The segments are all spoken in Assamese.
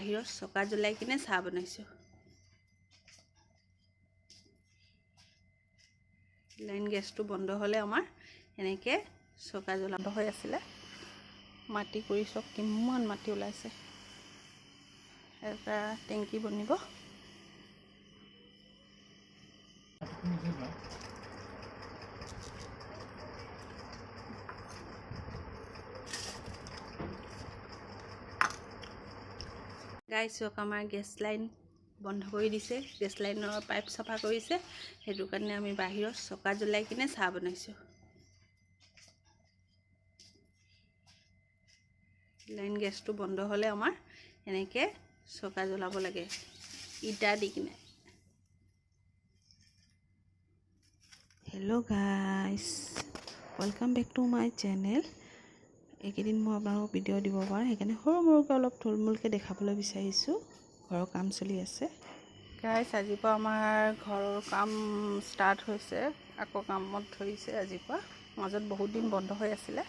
বাহিৰত চকা জ্বলাই কিনে চাহ বনাইছোঁ। লাইন গেছটো বন্ধ হ'লে আমাৰ এনেকৈ চকা জ্বলাব হৈ আছিলে। মাটি কৰি চব কিমান মাটি ওলাইছে। এটা টেংকি বনিব। গাইছ চক আমাৰ গেছ লাইন বন্ধ কৰি দিছে। গেছ লাইনৰ পাইপ চাফা কৰিছে। সেইটো কাৰণে আমি বাহিৰত চকা জ্বলাই কিনে চাহ বনাইছোঁ। লাইন গেছটো বন্ধ হ'লে আমাৰ এনেকৈ চকা জ্বলাব লাগে ইটা দি কিনে। Hello' guys, welcome back to my channel. এইকেইদিন মই আপোনালোকক ভিডিঅ' দিব পাৰোঁ, সেইকাৰণে সৰু সৰুকৈ অলপ থুলমূলকৈ দেখাবলৈ বিচাৰিছোঁ। ঘৰৰ কাম চলি আছে। গাইছ আজিৰ পৰা আমাৰ ঘৰৰ কাম ষ্টাৰ্ট হৈছে। আকৌ কামত ধৰিছে আজিৰ পৰা। মাজত বহুত দিন বন্ধ হৈ আছিলে।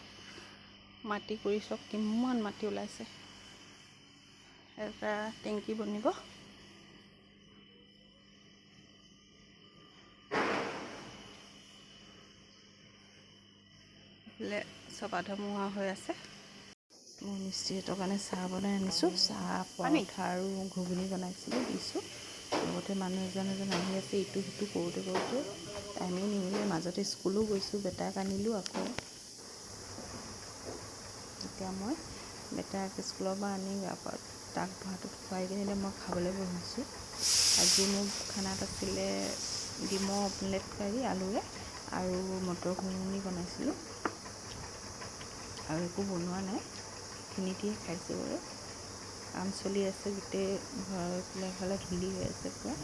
মাটি কৰি চব কিমান মাটি ওলাইছে। এটা টেংকি বনিব। চব আধা মুৱা হৈ আছে। মোৰ মিস্ত্ৰীহঁতৰ কাৰণে চাহ বনাই আনিছোঁ। চাহ পৰঠা আৰু ঘুগুনি বনাইছিলোঁ দিছোঁ। লগতে মানুহ এজন আহি আছে। ইটো সিটো কৰোঁতে টাইমেই নিমিলে। মাজতে স্কুলো গৈছোঁ, বেটাক আনিলোঁ। আকৌ এতিয়া মই বেটাক স্কুলৰ পৰা আনি তাক ভাতত খুৱাই কিনে মই খাবলৈ বহিছোঁ। আজি মোৰ খানাত আছিলে ডিমৰ অমলেট কাৰী আলুৰে আৰু মটৰ ঘুগুনি বনাইছিলোঁ। আৰু একো বনোৱা নাই, খিনিতেই খাইছোঁ বাৰু। কাম চলি আছে, গোটেই ঘৰৰ এফালে ধূলি হৈ আছে পূৰা।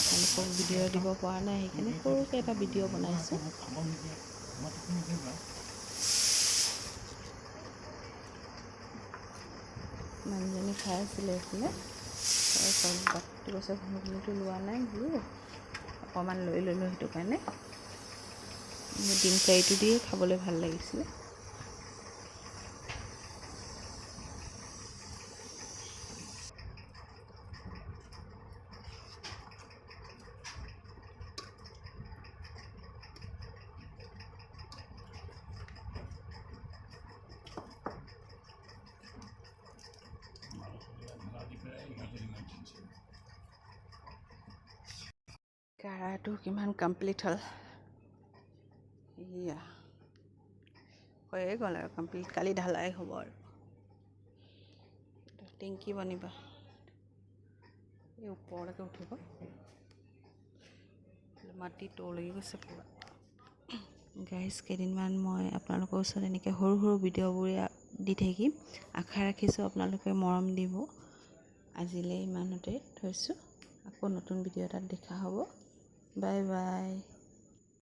তেওঁলোকক ভিডিঅ' দিব পৰা নাই, সেইকাৰণে সৰুকৈ এটা ভিডিঅ' বনাইছোঁ। মানুহজনী খাই আছিলে এইফালে। তাৰপিছত কৈছে ঘুগুনিটো লোৱা নাই বোলো, অকণমান লৈ ল'লোঁ। সেইটো কাৰণে ডিম কাৰীটো দিয়ে খাবলৈ ভাল লাগিছিলে। কাৰাটো কিমান কমপ্লিট হ'ল। এয়া হৈয়ে গ'ল আৰু কমপ্লিট। কালি ঢালাই হ'ব আৰু টেংকি বনিব। এই ওপৰলৈকে উঠিব। মাটি তললৈকে গৈছে পূৰা। গাইজ কেইদিনমান মই আপোনালোকৰ ওচৰত এনেকৈ সৰু সৰু ভিডিঅ'বোৰে দি থাকিম। আশা ৰাখিছোঁ আপোনালোকে মৰম দিব। আজিলৈ ইমানতে থৈছোঁ। আকৌ নতুন ভিডিঅ' এটাত দেখা হ'ব। Bye bye.